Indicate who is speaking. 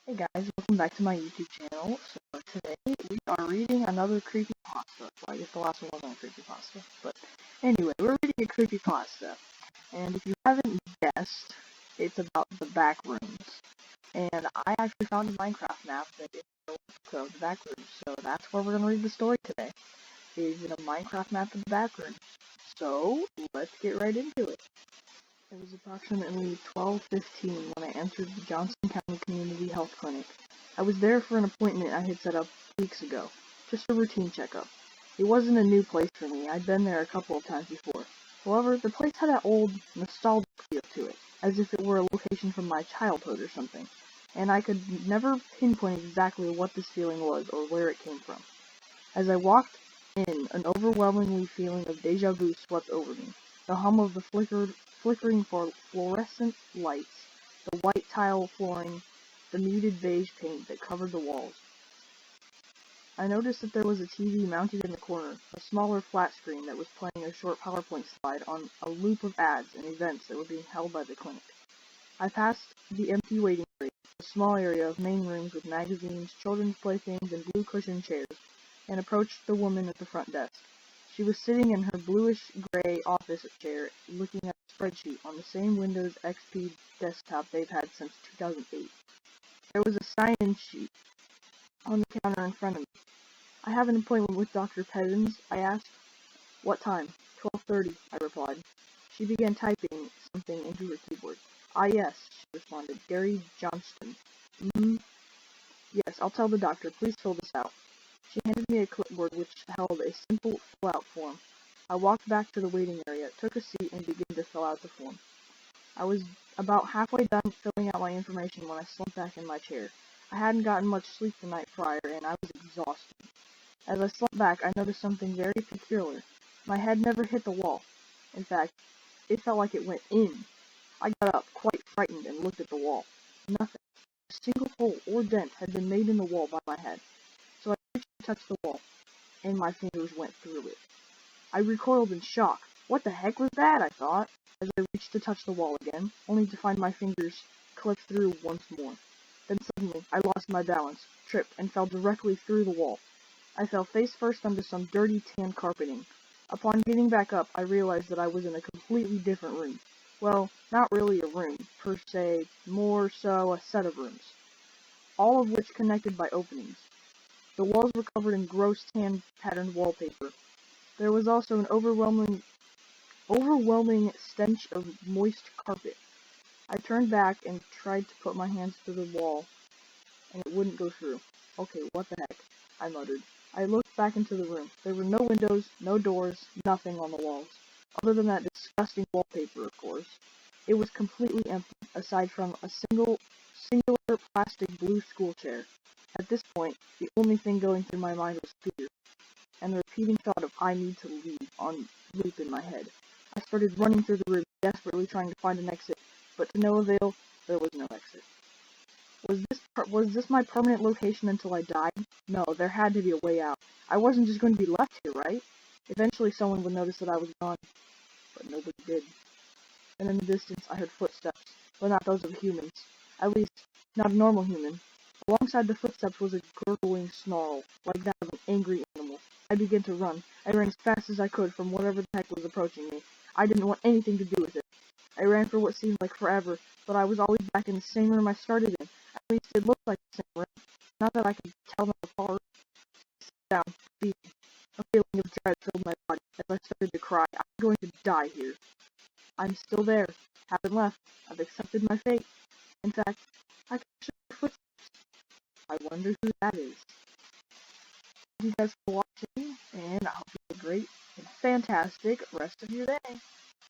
Speaker 1: Hey guys, welcome back to my YouTube channel. So today we are reading another creepypasta. Well, I guess the last one wasn't a creepypasta, but anyway, we're reading a creepypasta. And if you haven't guessed, it's about the Backrooms. And I actually found a Minecraft map that is called the Backrooms, so that's where we're gonna read the story today. Is in a Minecraft map of the Backrooms. So let's get right into it. It was approximately 12:15 when I entered the Johnson County Community Health Clinic. I was there for an appointment I had set up weeks ago, just a routine checkup. It wasn't a new place for me, I'd been there a couple of times before. However, the place had an old, nostalgic feel to it, as if it were a location from my childhood or something, and I could never pinpoint exactly what this feeling was or where it came from. As I walked in, an overwhelming feeling of deja vu swept over me. The hum of the flickering fluorescent lights, the white tile flooring, the muted beige paint that covered the walls. I noticed that there was a TV mounted in the corner, a smaller flat screen that was playing a short PowerPoint slide on a loop of ads and events that were being held by the clinic. I passed the empty waiting area, a small area of main rooms with magazines, children's playthings, and blue cushioned chairs, and approached the woman at the front desk. She was sitting in her bluish-gray office chair, looking at a spreadsheet on the same Windows XP desktop they've had since 2008. There was a sign-in sheet on the counter in front of me. "I have an appointment with Dr. Pevins," I asked. "What time?" "12:30, I replied. She began typing something into her keyboard. "Ah, yes," she responded. "Gary Johnston." "Mm-hmm. Yes, I'll tell the doctor. Please fill this out." She handed me a clipboard which held a simple fill-out form. I walked back to the waiting area, took a seat, and began to fill out the form. I was about halfway done filling out my information when I slumped back in my chair. I hadn't gotten much sleep the night prior, and I was exhausted. As I slumped back, I noticed something very peculiar. My head never hit the wall. In fact, it felt like it went in. I got up, quite frightened, and looked at the wall. Nothing. A single hole or dent had been made in the wall by my head. So I reached to touch the wall, and my fingers went through it. I recoiled in shock. What the heck was that, I thought, as I reached to touch the wall again, only to find my fingers clip through once more. Then suddenly, I lost my balance, tripped, and fell directly through the wall. I fell face first onto some dirty tan carpeting. Upon getting back up, I realized that I was in a completely different room. Well, not really a room, per se, more so a set of rooms, all of which connected by openings. The walls were covered in gross tan patterned wallpaper. There was also an overwhelming stench of moist carpet. I turned back and tried to put my hands through the wall, and it wouldn't go through. "Okay, what the heck?" I muttered. I looked back into the room. There were no windows, no doors, nothing on the walls. Other than that disgusting wallpaper, of course. It was completely empty, aside from a singular plastic blue school chair. At this point, the only thing going through my mind was fear, and the repeating thought of "I need to leave" on loop in my head. I started running through the room, desperately trying to find an exit, but to no avail. There was no exit. Was this my permanent location until I died? No, there had to be a way out. I wasn't just going to be left here, right? Eventually someone would notice that I was gone, but nobody did. And in the distance I heard footsteps, but not those of humans. At least, not a normal human. Alongside the footsteps was a gurgling snarl, like that of an angry animal. I began to run. I ran as fast as I could from whatever the heck was approaching me. I didn't want anything to do with it. I ran for what seemed like forever, but I was always back in the same room I started in. At least it looked like the same room. Not that I could tell them apart. Down, beaten. A feeling of dread filled my body as I started to cry. "I'm going to die here. I'm still there. Haven't left. I've accepted my fate. In fact, I can hear footsteps. I wonder who that is." Thank you guys for watching, and I hope you have a great and fantastic rest of your day.